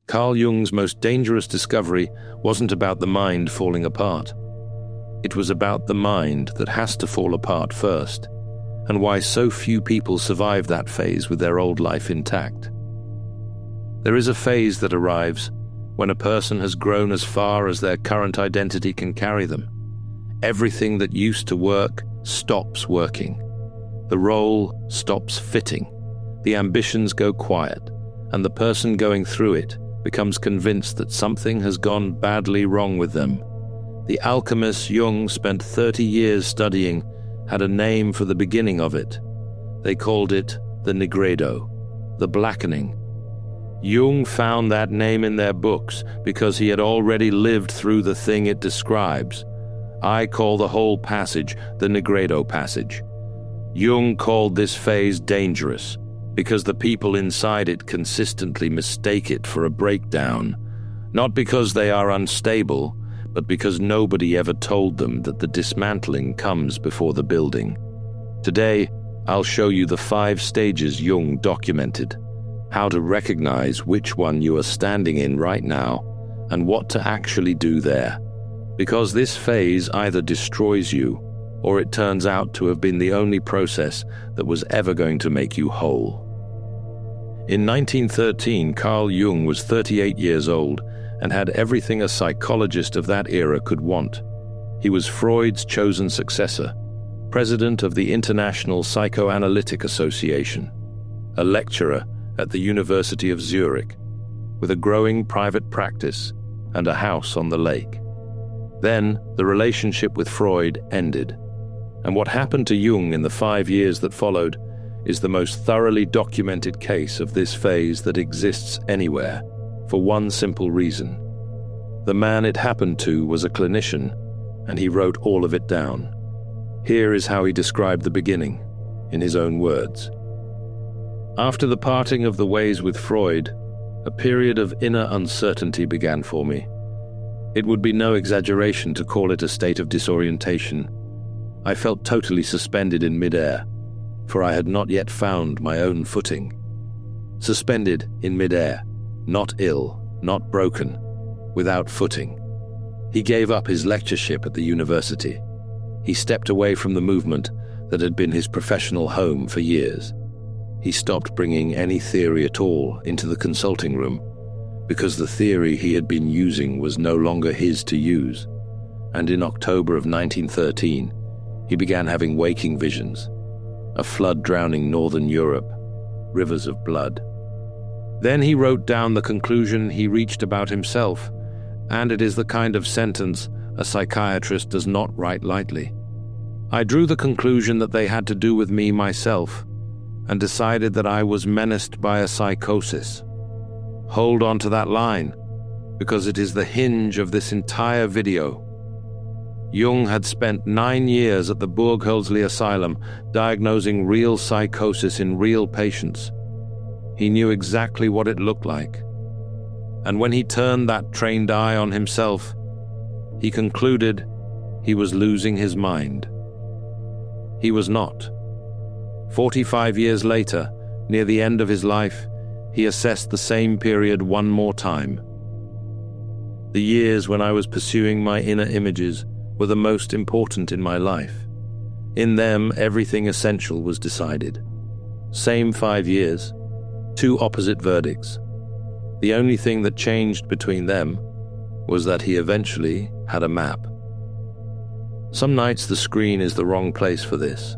Carl Jung's most dangerous discovery wasn't about the mind falling apart. It was about the mind that has to fall apart first, and why so few people survive that phase with their old life intact. There is a phase that arrives when a person has grown as far as their current identity can carry them. Everything that used to work stops working. The role stops fitting. The ambitions go quiet, and the person going through it becomes convinced that something has gone badly wrong with them. The alchemist Jung spent 30 years studying had a name for the beginning of it. They called it the nigredo, the blackening. Jung found that name in their books because he had already lived through the thing it describes. I call the whole passage the nigredo passage. Jung called this phase dangerous because the people inside it consistently mistake it for a breakdown, not because they are unstable, but because nobody ever told them that the dismantling comes before the building. Today, I'll show you the 5 stages Jung documented, how to recognize which one you are standing in right now, and what to actually do there. Because this phase either destroys you, or it turns out to have been the only process that was ever going to make you whole. In 1913, Carl Jung was 38 years old and had everything a psychologist of that era could want. He was Freud's chosen successor, president of the International Psychoanalytic Association, a lecturer at the University of Zurich, with a growing private practice and a house on the lake. Then, the relationship with Freud ended, and what happened to Jung in the 5 years that followed is the most thoroughly documented case of this phase that exists anywhere, for one simple reason. The man it happened to was a clinician, and he wrote all of it down. Here is how he described the beginning, in his own words. After the parting of the ways with Freud, a period of inner uncertainty began for me. It would be no exaggeration to call it a state of disorientation. I felt totally suspended in midair, for I had not yet found my own footing. Suspended in midair, not ill, not broken, without footing. He gave up his lectureship at the university. He stepped away from the movement that had been his professional home for years. He stopped bringing any theory at all into the consulting room, because the theory he had been using was no longer his to use. And in October of 1913, he began having waking visions. A flood drowning northern Europe, rivers of blood. Then he wrote down the conclusion he reached about himself, and it is the kind of sentence a psychiatrist does not write lightly. I drew the conclusion that they had to do with me myself, and decided that I was menaced by a psychosis. Hold on to that line, because it is the hinge of this entire video. Jung had spent 9 years at the Burghölzli Asylum diagnosing real psychosis in real patients. He knew exactly what it looked like. And when he turned that trained eye on himself, he concluded he was losing his mind. He was not. 45 years later, near the end of his life, he assessed the same period one more time. The years when I was pursuing my inner images were the most important in my life. In them, everything essential was decided. Same 5 years, 2 opposite verdicts. The only thing that changed between them was that he eventually had a map. Some nights the screen is the wrong place for this.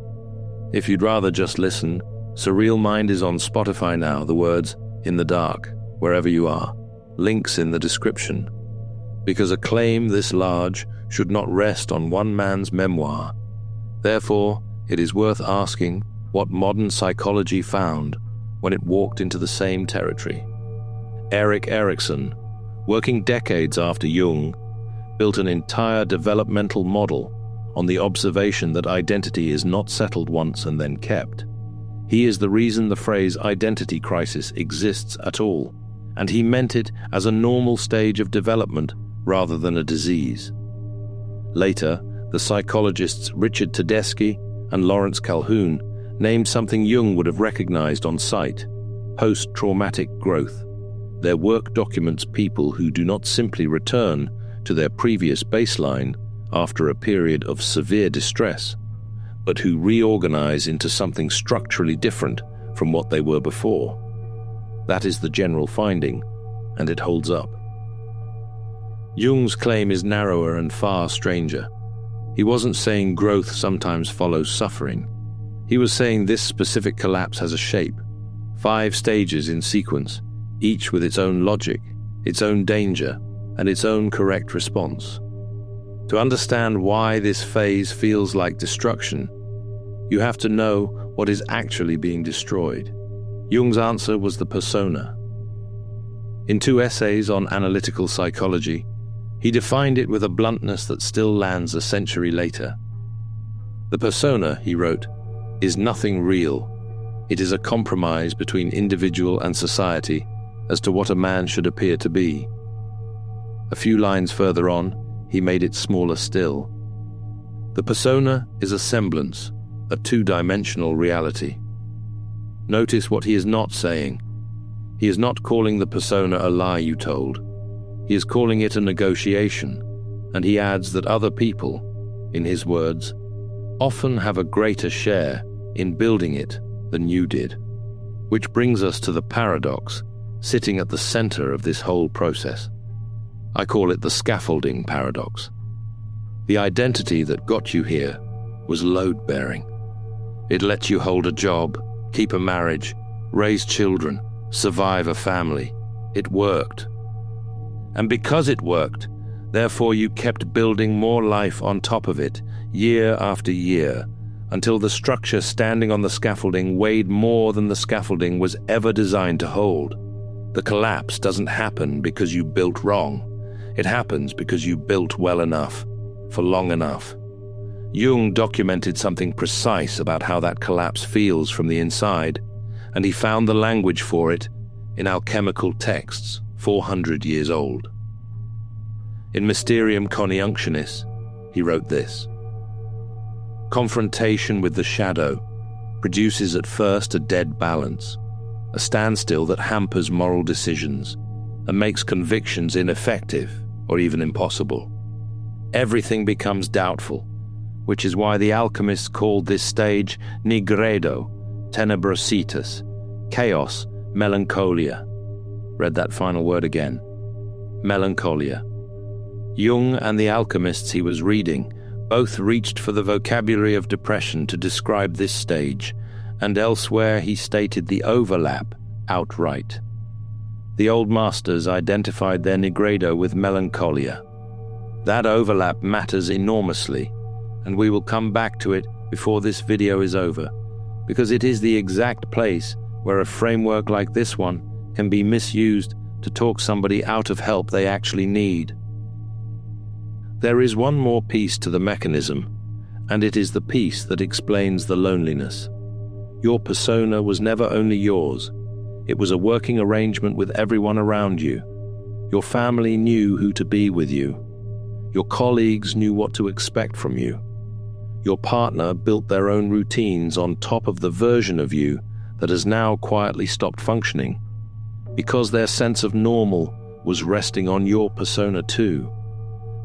If you'd rather just listen, Surreal Mind is on Spotify now, the words, "In the Dark," wherever you are. Links in the description. Because a claim this large should not rest on one man's memoir. Therefore, it is worth asking what modern psychology found when it walked into the same territory. Erik Erikson, working decades after Jung, built an entire developmental model on the observation that identity is not settled once and then kept. He is the reason the phrase identity crisis exists at all, and he meant it as a normal stage of development rather than a disease. Later, the psychologists Richard Tedeschi and Lawrence Calhoun named something Jung would have recognized on sight: post-traumatic growth. Their work documents people who do not simply return to their previous baseline after a period of severe distress, but who reorganize into something structurally different from what they were before. That is the general finding, and it holds up. Jung's claim is narrower and far stranger. He wasn't saying growth sometimes follows suffering. He was saying this specific collapse has a shape, 5 stages in sequence, each with its own logic, its own danger, and its own correct response. To understand why this phase feels like destruction, you have to know what is actually being destroyed. Jung's answer was the persona. In 2 essays on analytical psychology, he defined it with a bluntness that still lands a century later. The persona, he wrote, is nothing real. It is a compromise between individual and society as to what a man should appear to be. A few lines further on, he made it smaller still. The persona is a semblance, a 2-dimensional reality. Notice what he is not saying. He is not calling the persona a lie you told. He is calling it a negotiation, and he adds that other people, in his words, often have a greater share in building it than you did. Which brings us to the paradox sitting at the center of this whole process. I call it the scaffolding paradox. The identity that got you here was load-bearing. It lets you hold a job, keep a marriage, raise children, survive a family. It worked. And because it worked, therefore you kept building more life on top of it, year after year, until the structure standing on the scaffolding weighed more than the scaffolding was ever designed to hold. The collapse doesn't happen because you built wrong. It happens because you built well enough, for long enough. Jung documented something precise about how that collapse feels from the inside, and he found the language for it in alchemical texts 400 years old. In Mysterium Coniunctionis, he wrote this: confrontation with the shadow produces at first a dead balance, a standstill that hampers moral decisions and makes convictions ineffective or even impossible. Everything becomes doubtful, which is why the alchemists called this stage nigredo, tenebrositas, chaos, melancholia. Read that final word again. Melancholia. Jung and the alchemists he was reading both reached for the vocabulary of depression to describe this stage, and elsewhere he stated the overlap outright. The old masters identified their nigredo with melancholia. That overlap matters enormously, and we will come back to it before this video is over, because it is the exact place where a framework like this one can be misused to talk somebody out of help they actually need. There is one more piece to the mechanism, and it is the piece that explains the loneliness. Your persona was never only yours. It was a working arrangement with everyone around you. Your family knew who to be with you. Your colleagues knew what to expect from you. Your partner built their own routines on top of the version of you that has now quietly stopped functioning, because their sense of normal was resting on your persona too.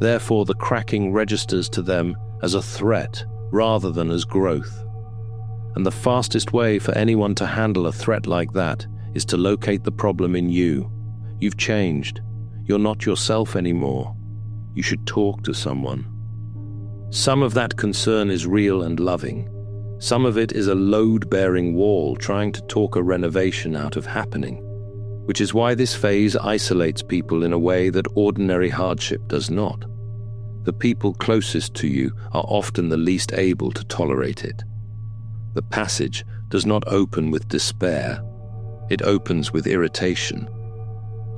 Therefore, the cracking registers to them as a threat rather than as growth. And the fastest way for anyone to handle a threat like that is to locate the problem in you. You've changed. You're not yourself anymore. You should talk to someone. Some of that concern is real and loving. Some of it is a load-bearing wall trying to talk a renovation out of happening, which is why this phase isolates people in a way that ordinary hardship does not. The people closest to you are often the least able to tolerate it. The passage does not open with despair. It opens with irritation.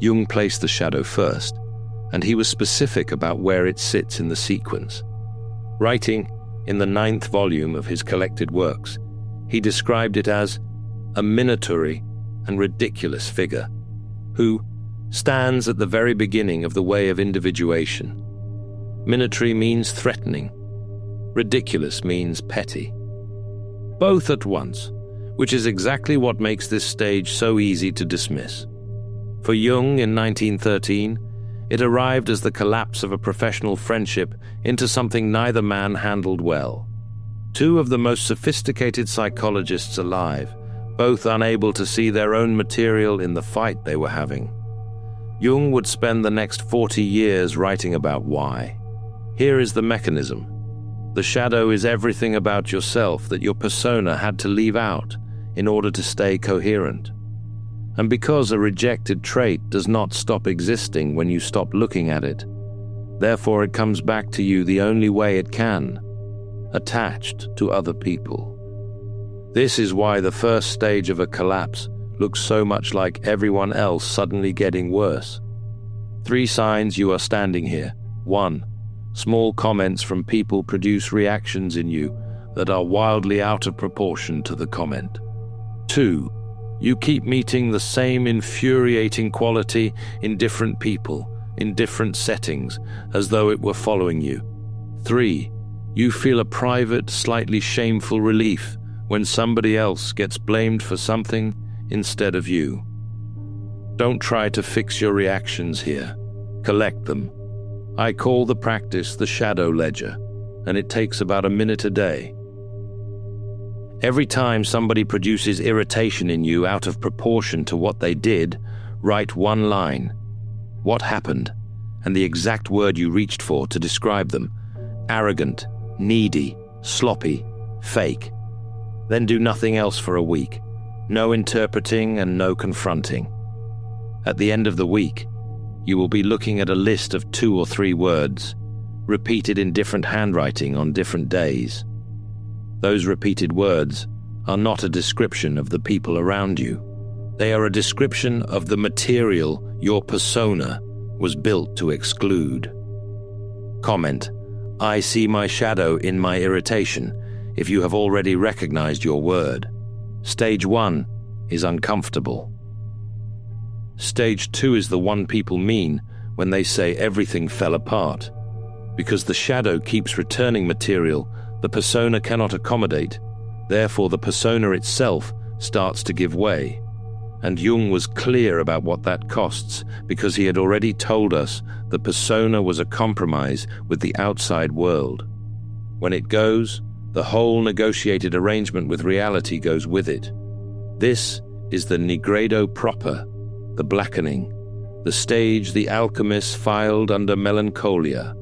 Jung placed the shadow first, and he was specific about where it sits in the sequence. Writing in the 9th volume of his collected works, he described it as a minatory and ridiculous figure who stands at the very beginning of the way of individuation. Minatory means threatening. Ridiculous means petty. Both at once, which is exactly what makes this stage so easy to dismiss. For Jung in 1913, it arrived as the collapse of a professional friendship into something neither man handled well. Two of the most sophisticated psychologists alive, both unable to see their own material in the fight they were having. Jung would spend the next 40 years writing about why. Here is the mechanism. The shadow is everything about yourself that your persona had to leave out in order to stay coherent. And because a rejected trait does not stop existing when you stop looking at it, therefore it comes back to you the only way it can, attached to other people. This is why the first stage of a collapse looks so much like everyone else suddenly getting worse. 3 signs you are standing here. 1. Small comments from people produce reactions in you that are wildly out of proportion to the comment. 2. You keep meeting the same infuriating quality in different people, in different settings, as though it were following you. 3. You feel a private, slightly shameful relief when somebody else gets blamed for something instead of you. Don't try to fix your reactions here. Collect them. I call the practice the shadow ledger, and it takes about a minute a day. Every time somebody produces irritation in you out of proportion to what they did, write 1 line. What happened? And the exact word you reached for to describe them. Arrogant, needy, sloppy, fake. Then do nothing else for a week. No interpreting and no confronting. At the end of the week, you will be looking at a list of 2 or 3 words, repeated in different handwriting on different days. Those repeated words are not a description of the people around you. They are a description of the material your persona was built to exclude. Comment: I see my shadow in my irritation if you have already recognized your word. Stage 1 is uncomfortable. Stage 2 is the one people mean when they say everything fell apart. Because the shadow keeps returning material the persona cannot accommodate, therefore the persona itself starts to give way. And Jung was clear about what that costs because he had already told us the persona was a compromise with the outside world. When it goes, the whole negotiated arrangement with reality goes with it. This is the nigredo proper, the blackening, the stage the alchemists filed under melancholia.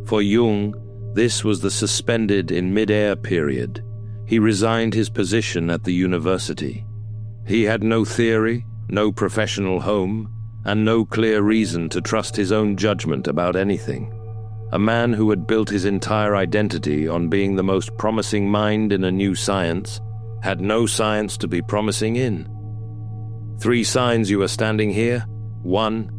For Jung, this was the suspended in mid-air period. He resigned his position at the university. He had no theory, no professional home, and no clear reason to trust his own judgment about anything. A man who had built his entire identity on being the most promising mind in a new science had no science to be promising in. 3 signs you are standing here. 1.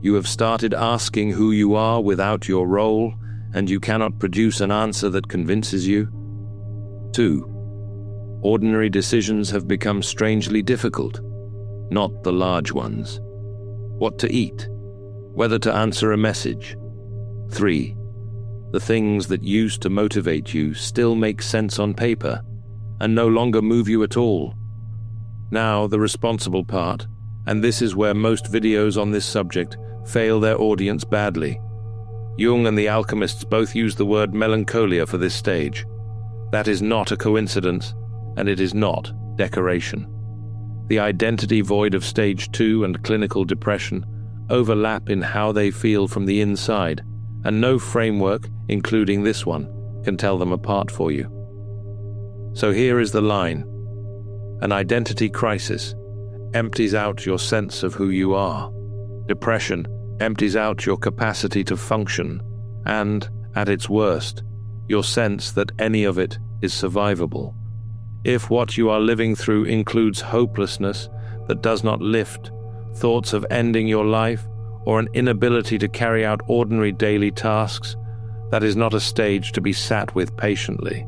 You have started asking who you are without your role, and you cannot produce an answer that convinces you. 2. Ordinary decisions have become strangely difficult, not the large ones. What to eat, whether to answer a message. 3. The things that used to motivate you still make sense on paper and no longer move you at all. Now the responsible part, and this is where most videos on this subject fail their audience badly. Jung and the alchemists both use the word melancholia for this stage. That is not a coincidence, and it is not decoration. The identity void of stage 2 and clinical depression overlap in how they feel from the inside, and no framework, including this one, can tell them apart for you. So here is the line. An identity crisis empties out your sense of who you are. Depression empties out your capacity to function and, at its worst, your sense that any of it is survivable. If what you are living through includes hopelessness that does not lift, thoughts of ending your life, or an inability to carry out ordinary daily tasks, that is not a stage to be sat with patiently.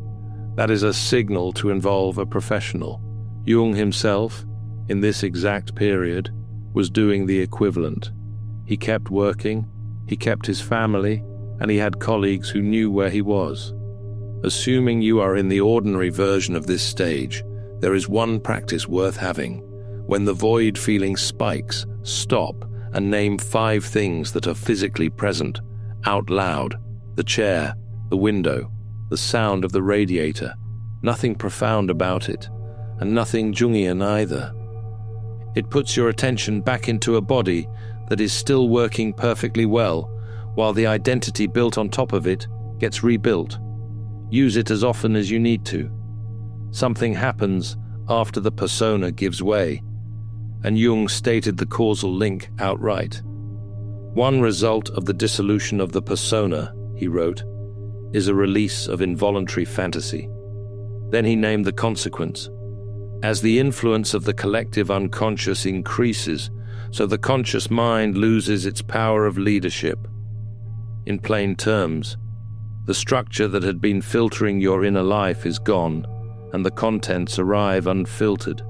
That is a signal to involve a professional. Jung himself, in this exact period, was doing the equivalent. He kept working, he kept his family, and he had colleagues who knew where he was. Assuming you are in the ordinary version of this stage, there is one practice worth having. When the void feeling spikes, stop and name 5 things that are physically present, out loud: the chair, the window, the sound of the radiator. Nothing profound about it, and nothing Jungian either. It puts your attention back into a body that is still working perfectly well, while the identity built on top of it gets rebuilt. Use it as often as you need to. Something happens after the persona gives way, and Jung stated the causal link outright. One result of the dissolution of the persona, he wrote, is a release of involuntary fantasy. Then he named the consequence. As the influence of the collective unconscious increases, so the conscious mind loses its power of leadership. In plain terms, the structure that had been filtering your inner life is gone, and the contents arrive unfiltered.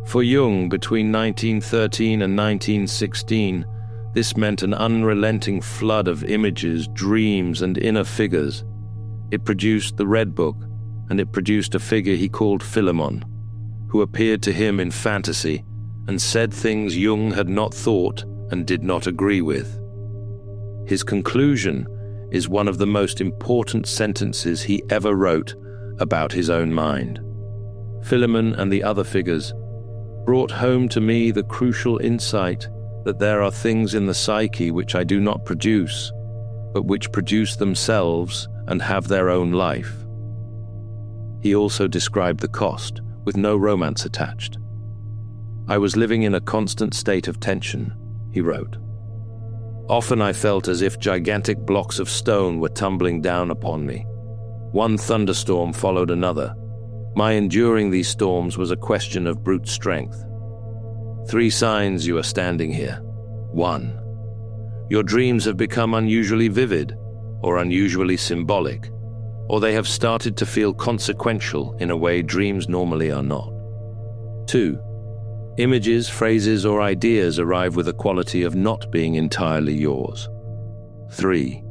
For Jung, between 1913 and 1916, this meant an unrelenting flood of images, dreams, and inner figures. It produced the Red Book, and it produced a figure he called Philemon, who appeared to him in fantasy and said things Jung had not thought and did not agree with. His conclusion is one of the most important sentences he ever wrote about his own mind. Philemon and the other figures brought home to me the crucial insight that there are things in the psyche which I do not produce, but which produce themselves and have their own life. He also described the cost, with no romance attached. I was living in a constant state of tension, he wrote. Often I felt as if gigantic blocks of stone were tumbling down upon me. One thunderstorm followed another. My enduring these storms was a question of brute strength. 3 signs you are standing here. 1. Your dreams have become unusually vivid, or unusually symbolic, or they have started to feel consequential in a way dreams normally are not. 2. Images, phrases, or ideas arrive with a quality of not being entirely yours. 3.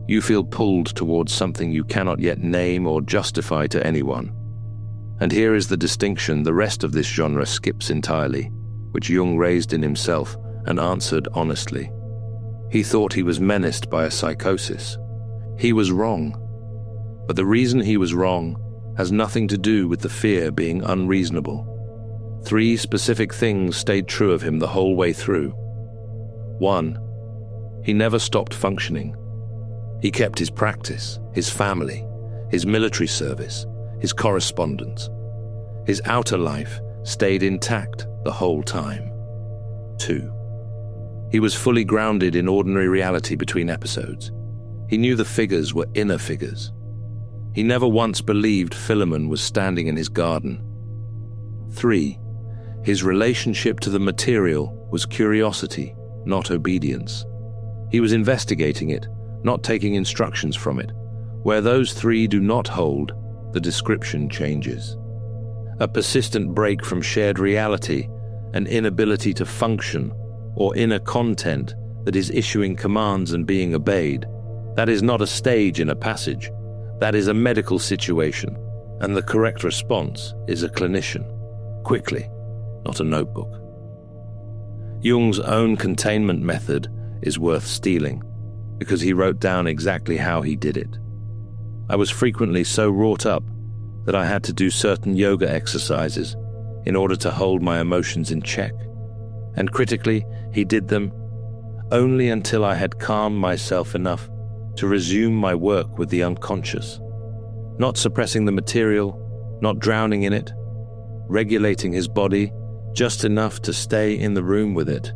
You feel pulled towards something you cannot yet name or justify to anyone. And here is the distinction the rest of this genre skips entirely, which Jung raised in himself and answered honestly. He thought he was menaced by a psychosis. He was wrong. But the reason he was wrong has nothing to do with the fear being unreasonable. 3 specific things stayed true of him the whole way through. 1. He never stopped functioning. He kept his practice, his family, his military service, his correspondence. His outer life stayed intact the whole time. 2. He was fully grounded in ordinary reality between episodes. He knew the figures were inner figures. He never once believed Philemon was standing in his garden. 3. His relationship to the material was curiosity, not obedience. He was investigating it, not taking instructions from it. Where those 3 do not hold, the description changes. A persistent break from shared reality, an inability to function, or inner content that is issuing commands and being obeyed. That is not a stage in a passage. That is a medical situation, and the correct response is a clinician. Quickly, not a notebook. Jung's own containment method is worth stealing, because he wrote down exactly how he did it. I was frequently so wrought up that I had to do certain yoga exercises in order to hold my emotions in check, and critically, he did them only until I had calmed myself enough to resume my work with the unconscious, not suppressing the material, not drowning in it, regulating his body just enough to stay in the room with it.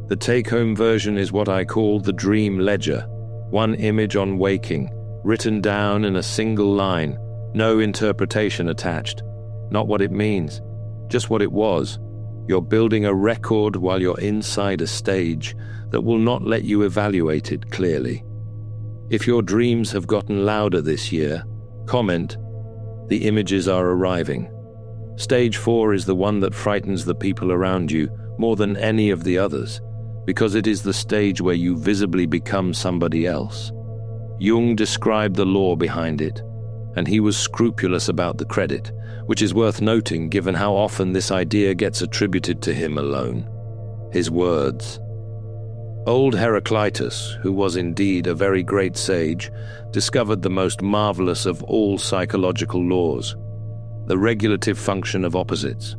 The take-home version is what I call the dream ledger, one image on waking, written down in a single line, no interpretation attached, not what it means, just what it was. You're building a record while you're inside a stage that will not let you evaluate it clearly. If your dreams have gotten louder this year, comment, the images are arriving. Stage 4 is the one that frightens the people around you more than any of the others, because it is the stage where you visibly become somebody else. Jung described the law behind it, and he was scrupulous about the credit, which is worth noting given how often this idea gets attributed to him alone. His words, Old Heraclitus, who was indeed a very great sage, discovered the most marvelous of all psychological laws, the regulative function of opposites.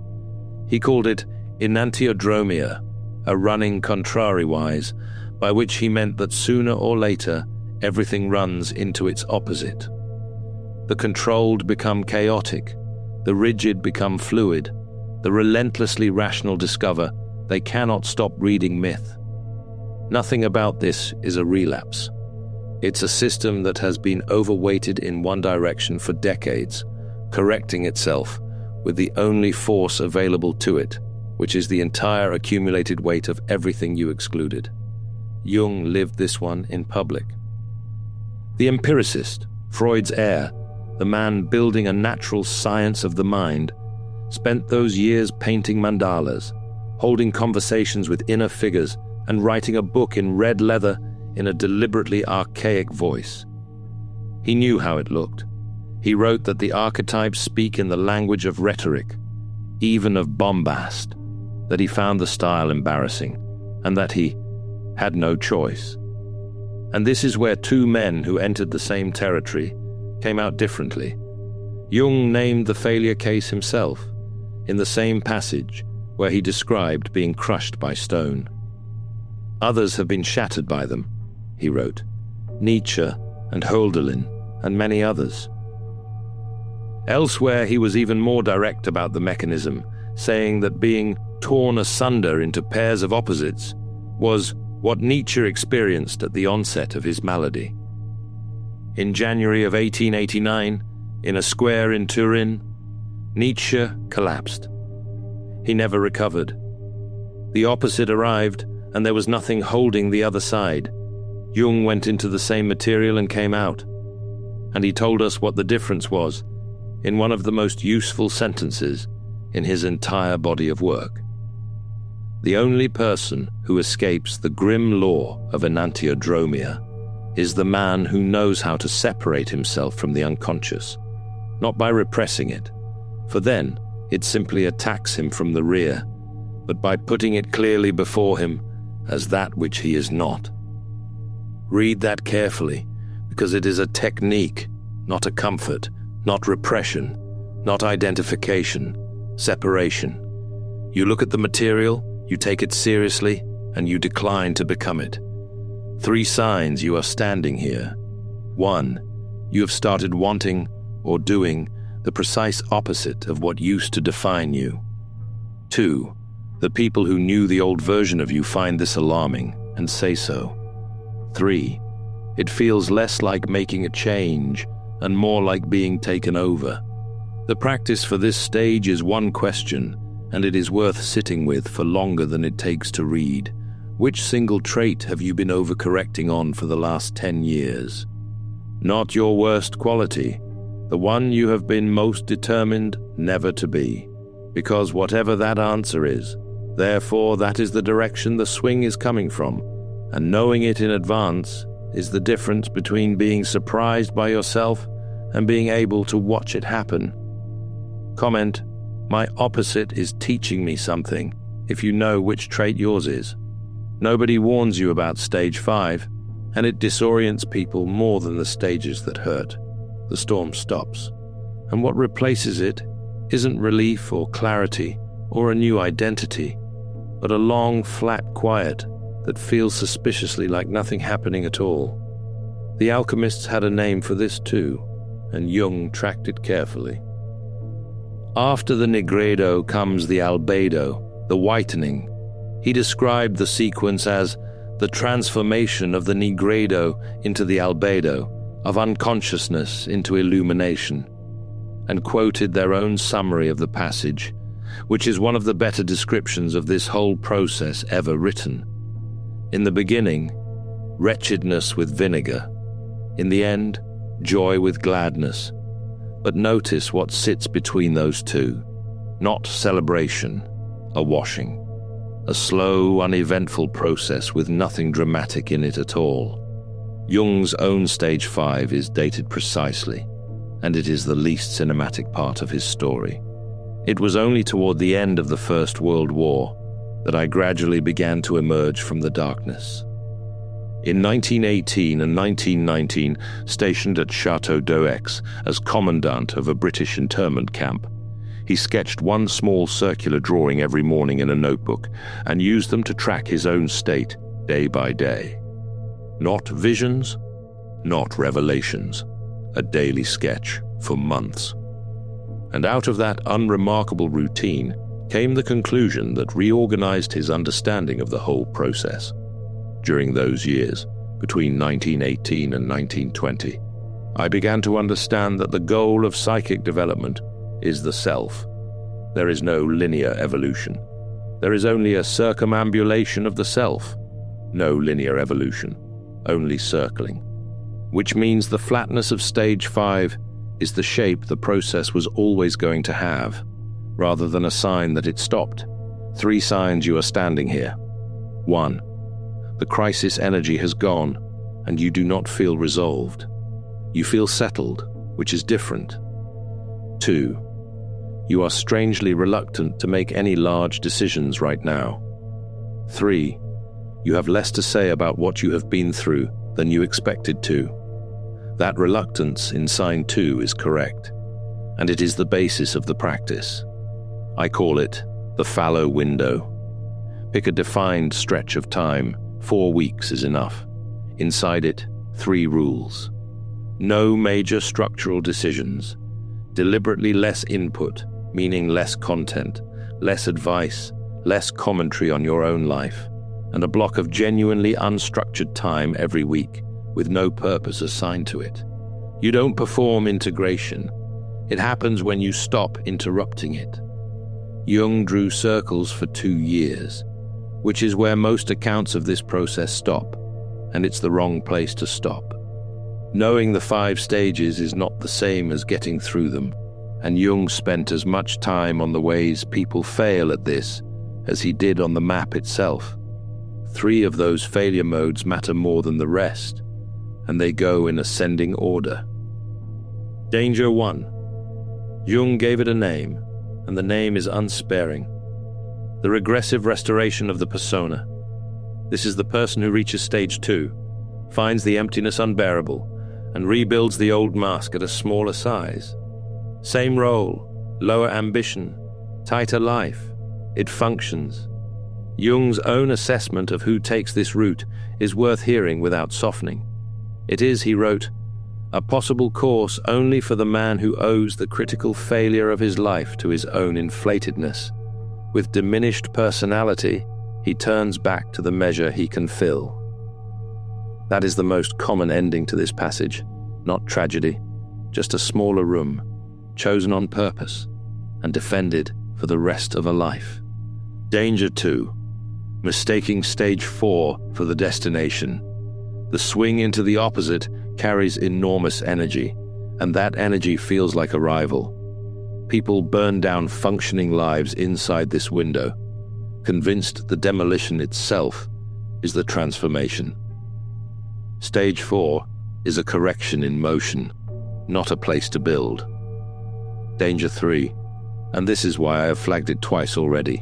He called it Enantiodromia, a running contrariwise, by which he meant that sooner or later everything runs into its opposite. The controlled become chaotic, the rigid become fluid, the relentlessly rational discover they cannot stop reading myth. Nothing about this is a relapse. It's a system that has been overweighted in one direction for decades, correcting itself with the only force available to it, which is the entire accumulated weight of everything you excluded. Jung lived this one in public. The empiricist, Freud's heir, the man building a natural science of the mind, spent those years painting mandalas, holding conversations with inner figures, and writing a book in red leather in a deliberately archaic voice. He knew how it looked. He wrote that the archetypes speak in the language of rhetoric, even of bombast, that he found the style embarrassing, and that he had no choice. And this is where two men who entered the same territory came out differently. Jung named the failure case himself, in the same passage where he described being crushed by stone. Others have been shattered by them, he wrote. Nietzsche and Hölderlin and many others. Elsewhere, he was even more direct about the mechanism, saying that being torn asunder into pairs of opposites was what Nietzsche experienced at the onset of his malady. In January of 1889, in a square in Turin, Nietzsche collapsed. He never recovered. The opposite arrived, and there was nothing holding the other side. Jung went into the same material and came out. And he told us what the difference was in one of the most useful sentences in his entire body of work. The only person who escapes the grim law of Enantiodromia is the man who knows how to separate himself from the unconscious, not by repressing it, for then it simply attacks him from the rear, but by putting it clearly before him as that which he is not. Read that carefully, because it is a technique, not a comfort, not repression, not identification, separation. You look at the material, you take it seriously, and you decline to become it. 3 signs you are standing here. 1, you have started wanting or doing the precise opposite of what used to define you. 2, the people who knew the old version of you find this alarming and say so. 3, it feels less like making a change and more like being taken over. The practice for this stage is one question, and it is worth sitting with for longer than it takes to read. Which single trait have you been overcorrecting on for the last 10 years? Not your worst quality, the one you have been most determined never to be, because whatever that answer is, therefore that is the direction the swing is coming from, and knowing it in advance is the difference between being surprised by yourself and being able to watch it happen. Comment, my opposite is teaching me something, if you know which trait yours is. Nobody warns you about stage 5, and it disorients people more than the stages that hurt. The storm stops, and what replaces it isn't relief or clarity or a new identity, but a long, flat quiet that feels suspiciously like nothing happening at all. The alchemists had a name for this too, and Jung tracked it carefully. After the nigredo comes the albedo, the whitening. He described the sequence as the transformation of the nigredo into the albedo, of unconsciousness into illumination, and quoted their own summary of the passage, which is one of the better descriptions of this whole process ever written. In the beginning, wretchedness with vinegar. In the end, joy with gladness. But notice what sits between those two. Not celebration, a washing. A slow, uneventful process with nothing dramatic in it at all. Jung's own stage 5 is dated precisely, and it is the least cinematic part of his story. It was only toward the end of the First World War that I gradually began to emerge from the darkness. In 1918 and 1919, stationed at Château d'Aux as commandant of a British internment camp, he sketched one small circular drawing every morning in a notebook and used them to track his own state day by day. Not visions, not revelations, a daily sketch for months. And out of that unremarkable routine came the conclusion that reorganized his understanding of the whole process. During those years, between 1918 and 1920, I began to understand that the goal of psychic development is the self. There is no linear evolution. There is only a circumambulation of the self. No linear evolution, only circling. Which means the flatness of stage 5 is the shape the process was always going to have, rather than a sign that it stopped. 3 signs you are standing here. 1. The crisis energy has gone, and you do not feel resolved. You feel settled, which is different. 2. You are strangely reluctant to make any large decisions right now. 3. You have less to say about what you have been through than you expected to. That reluctance in sign 2 is correct, and it is the basis of the practice. I call it the fallow window. Pick a defined stretch of time. 4 weeks is enough. Inside it, 3 rules. No major structural decisions. Deliberately less input, meaning less content, less advice, less commentary on your own life, and a block of genuinely unstructured time every week, with no purpose assigned to it. You don't perform integration. It happens when you stop interrupting it. Jung drew circles for 2 years, which is where most accounts of this process stop, and it's the wrong place to stop. Knowing the 5 stages is not the same as getting through them, and Jung spent as much time on the ways people fail at this as he did on the map itself. 3 of those failure modes matter more than the rest, and they go in ascending order. Danger 1. Jung gave it a name, and the name is unsparing. The regressive restoration of the persona. This is the person who reaches stage 2, finds the emptiness unbearable, and rebuilds the old mask at a smaller size. Same role, lower ambition, tighter life. It functions. Jung's own assessment of who takes this route is worth hearing without softening. It is, he wrote, a possible course only for the man who owes the critical failure of his life to his own inflatedness. With diminished personality, he turns back to the measure he can fill. That is the most common ending to this passage, not tragedy, just a smaller room, chosen on purpose, and defended for the rest of a life. Danger 2. Mistaking stage 4 for the destination. The swing into the opposite carries enormous energy, and that energy feels like a rival. People burn down functioning lives inside this window, convinced the demolition itself is the transformation. Stage 4 is a correction in motion, not a place to build. Danger 3, and this is why I have flagged it twice already,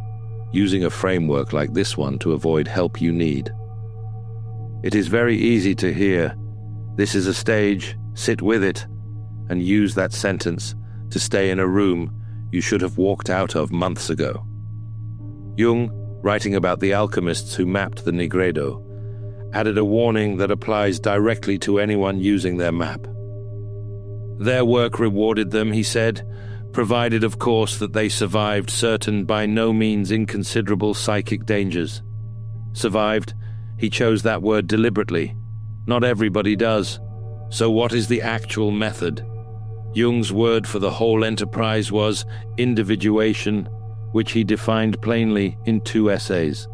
using a framework like this one to avoid help you need. It is very easy to hear, "This is a stage, sit with it," and use that sentence to stay in a room you should have walked out of months ago. Jung, writing about the alchemists who mapped the nigredo, added a warning that applies directly to anyone using their map. Their work rewarded them, he said, provided of course that they survived certain by no means inconsiderable psychic dangers. Survived, he chose that word deliberately. Not everybody does. So what is the actual method? Jung's word for the whole enterprise was individuation, which he defined plainly in 2 essays.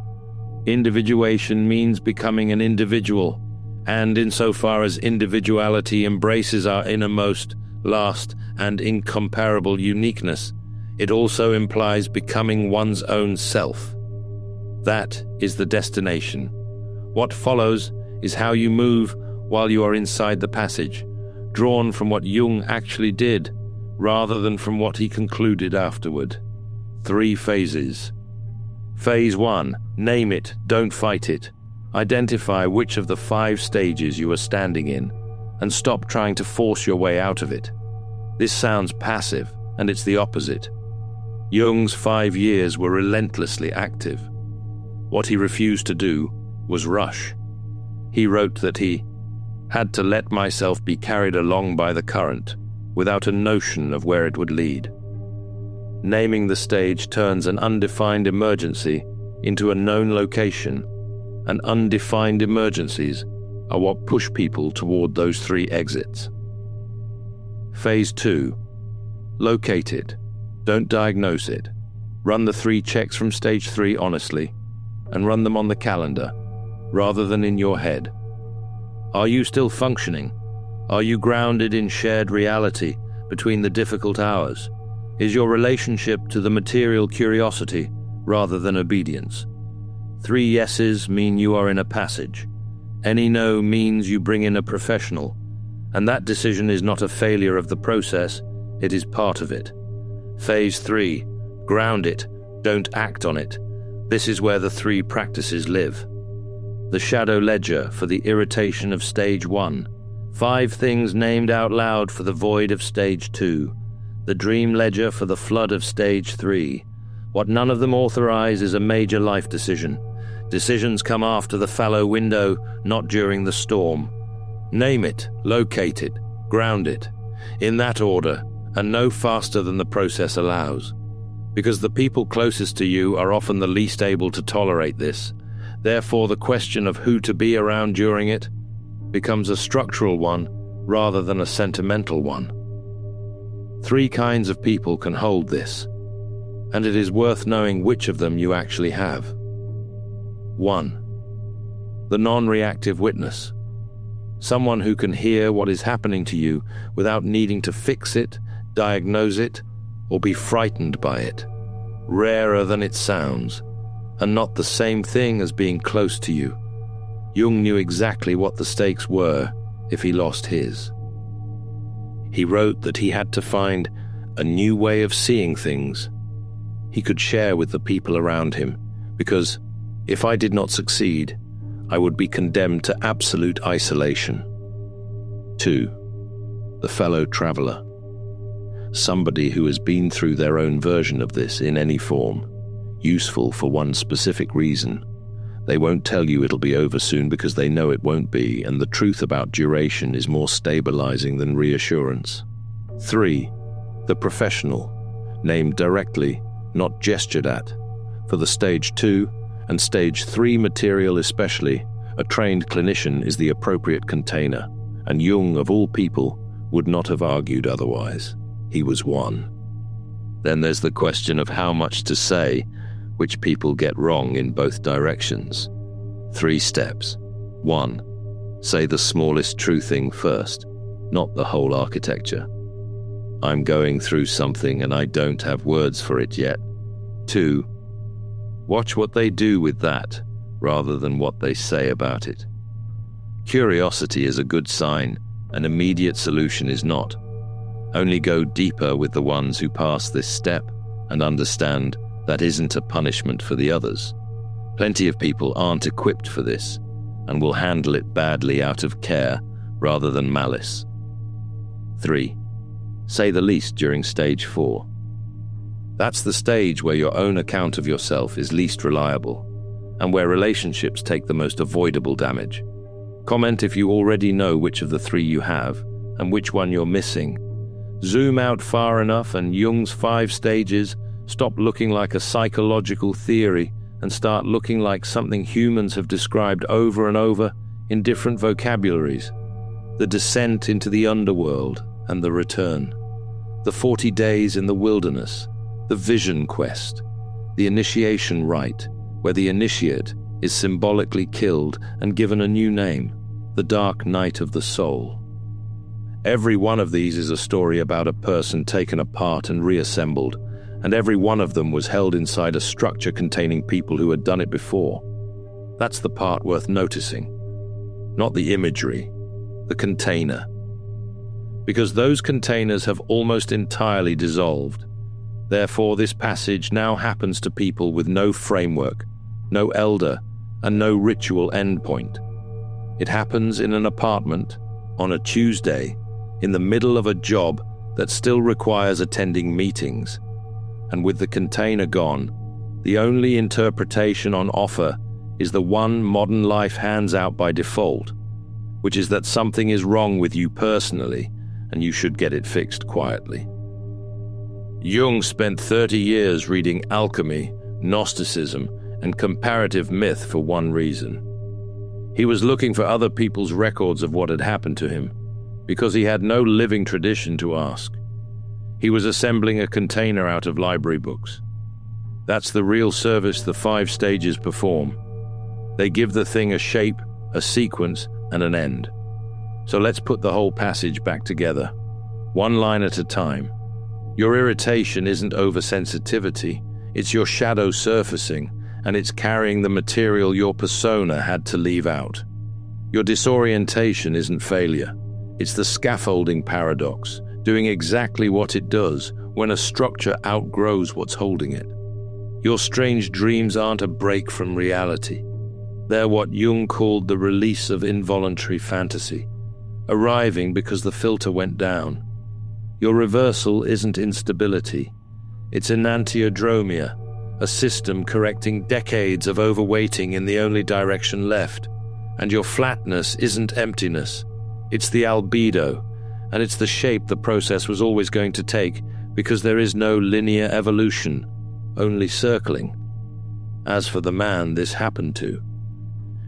Individuation means becoming an individual, and insofar as individuality embraces our innermost, last, and incomparable uniqueness, it also implies becoming one's own self. That is the destination. What follows is how you move while you are inside the passage, drawn from what Jung actually did, rather than from what he concluded afterward. 3 phases. Phase 1, name it, don't fight it. Identify which of the 5 stages you are standing in and stop trying to force your way out of it. This sounds passive, and it's the opposite. Jung's 5 years were relentlessly active. What he refused to do was rush. He wrote that he had to let myself be carried along by the current without a notion of where it would lead. Naming the stage turns an undefined emergency into a known location, and undefined emergencies are what push people toward those 3 exits. Phase 2. Locate it. Don't diagnose it. Run the 3 checks from stage 3 honestly, and run them on the calendar, rather than in your head. Are you still functioning? Are you grounded in shared reality between the difficult hours? Is your relationship to the material curiosity rather than obedience? 3 yeses mean you are in a passage. Any no means you bring in a professional, and that decision is not a failure of the process, it is part of it. Phase 3. Ground it, don't act on it. This is where the 3 practices live. The shadow ledger for the irritation of stage 1. 5 things named out loud for the void of stage 2. The dream ledger for the flood of stage 3. What none of them authorize is a major life decision. Decisions come after the fallow window, not during the storm. Name it, locate it, ground it, in that order, and no faster than the process allows. Because the people closest to you are often the least able to tolerate this. Therefore, the question of who to be around during it becomes a structural one rather than a sentimental one. 3 kinds of people can hold this, and it is worth knowing which of them you actually have. 1. The non-reactive witness. Someone who can hear what is happening to you without needing to fix it, diagnose it, or be frightened by it. Rarer than it sounds, and not the same thing as being close to you. Jung knew exactly what the stakes were if he lost his. He wrote that he had to find a new way of seeing things he could share with the people around him, because if I did not succeed, I would be condemned to absolute isolation. 2. The fellow traveler. Somebody who has been through their own version of this in any form, useful for one specific reason. They won't tell you it'll be over soon because they know it won't be, and the truth about duration is more stabilizing than reassurance. 3. The professional, named directly, not gestured at. For the stage 2 and stage 3 material especially, a trained clinician is the appropriate container, and Jung, of all people, would not have argued otherwise. He was one. Then there's the question of how much to say, which people get wrong in both directions. 3 steps. 1. Say the smallest true thing first, not the whole architecture. I'm going through something and I don't have words for it yet. 2. Watch what they do with that, rather than what they say about it. Curiosity is a good sign, an immediate solution is not. Only go deeper with the ones who pass this step and understand that isn't a punishment for the others. Plenty of people aren't equipped for this and will handle it badly out of care rather than malice. 3. Say the least during stage 4. That's the stage where your own account of yourself is least reliable and where relationships take the most avoidable damage. Comment if you already know which of the 3 you have and which one you're missing. Zoom out far enough and Jung's 5 stages stop looking like a psychological theory and start looking like something humans have described over and over in different vocabularies. The descent into the underworld and the return. The 40 days in the wilderness. The vision quest. The initiation rite, where the initiate is symbolically killed and given a new name. The dark night of the soul. Every one of these is a story about a person taken apart and reassembled, and every one of them was held inside a structure containing people who had done it before. That's the part worth noticing. Not the imagery, the container. Because those containers have almost entirely dissolved. Therefore, this passage now happens to people with no framework, no elder, and no ritual endpoint. It happens in an apartment, on a Tuesday, in the middle of a job that still requires attending meetings. And with the container gone, the only interpretation on offer is the one modern life hands out by default, which is that something is wrong with you personally and you should get it fixed quietly. Jung spent 30 years reading alchemy, Gnosticism, and comparative myth for one reason. He was looking for other people's records of what had happened to him, because he had no living tradition to ask. He was assembling a container out of library books. That's the real service the 5 stages perform. They give the thing a shape, a sequence, and an end. So let's put the whole passage back together, one line at a time. Your irritation isn't oversensitivity, it's your shadow surfacing, and it's carrying the material your persona had to leave out. Your disorientation isn't failure, it's the scaffolding paradox, doing exactly what it does when a structure outgrows what's holding it. Your strange dreams aren't a break from reality. They're what Jung called the release of involuntary fantasy, arriving because the filter went down. Your reversal isn't instability, it's Enantiodromia, a system correcting decades of overweighting in the only direction left. And your flatness isn't emptiness, it's the albedo, and it's the shape the process was always going to take, because there is no linear evolution, only circling. As for the man this happened to,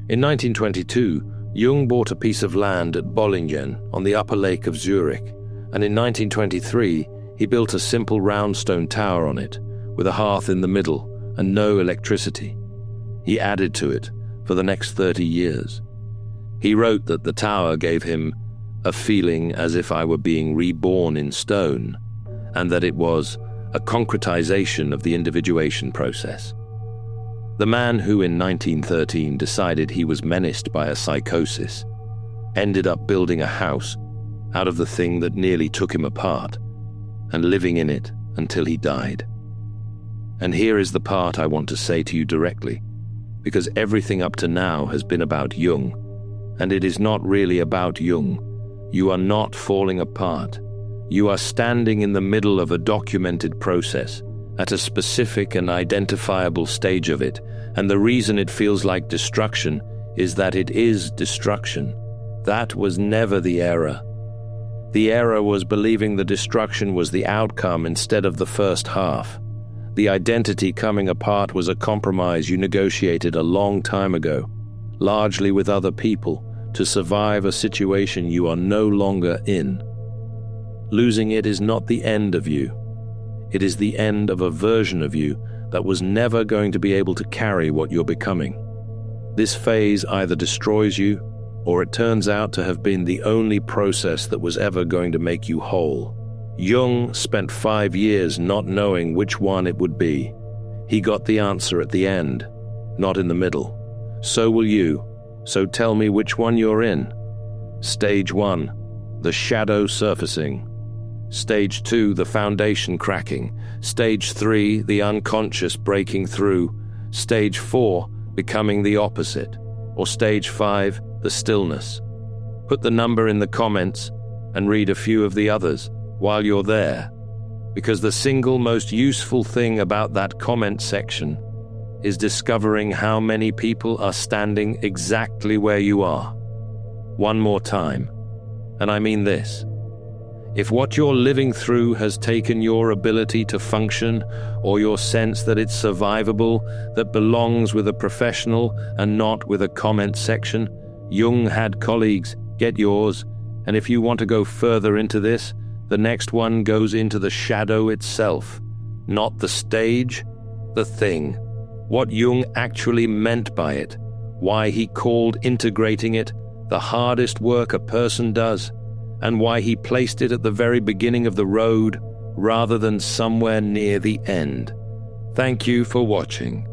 in 1922, Jung bought a piece of land at Bollingen on the upper lake of Zurich, and in 1923 he built a simple round stone tower on it, with a hearth in the middle and no electricity. He added to it for the next 30 years. He wrote that the tower gave him a feeling as if I were being reborn in stone, and that it was a concretization of the individuation process. The man who in 1913 decided he was menaced by a psychosis ended up building a house out of the thing that nearly took him apart and living in it until he died. And here is the part I want to say to you directly, because everything up to now has been about Jung, and it is not really about Jung. You are not falling apart. You are standing in the middle of a documented process, at a specific and identifiable stage of it, and the reason it feels like destruction is that it is destruction. That was never the error. The error was believing the destruction was the outcome instead of the first half. The identity coming apart was a compromise you negotiated a long time ago, largely with other people, to survive a situation you are no longer in. Losing it is not the end of you. It is the end of a version of you that was never going to be able to carry what you're becoming. This phase either destroys you, or it turns out to have been the only process that was ever going to make you whole. Jung spent 5 years not knowing which one it would be. He got the answer at the end, not in the middle. So will you. So tell me which one you're in. Stage 1, the shadow surfacing. Stage 2, the foundation cracking. Stage 3, the unconscious breaking through. Stage 4, becoming the opposite. Or Stage 5, the stillness. Put the number in the comments and read a few of the others while you're there, because the single most useful thing about that comment section is discovering how many people are standing exactly where you are. One more time, and I mean this. If what you're living through has taken your ability to function, or your sense that it's survivable, that belongs with a professional and not with a comment section, Jung had colleagues, get yours, and if you want to go further into this, the next one goes into the shadow itself, not the stage, the thing, what Jung actually meant by it, why he called integrating it the hardest work a person does, and why he placed it at the very beginning of the road rather than somewhere near the end. Thank you for watching.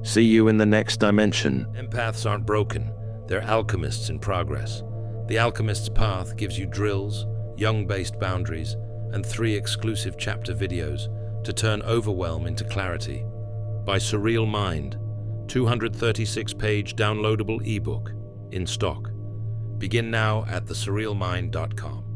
See you in the next dimension. Empaths aren't broken. They're alchemists in progress. The Alchemist's Path gives you drills, Jung-based boundaries, and 3 exclusive chapter videos to turn overwhelm into clarity. By Surreal Mind, 236-page downloadable ebook in stock. Begin now at thesurrealmind.com.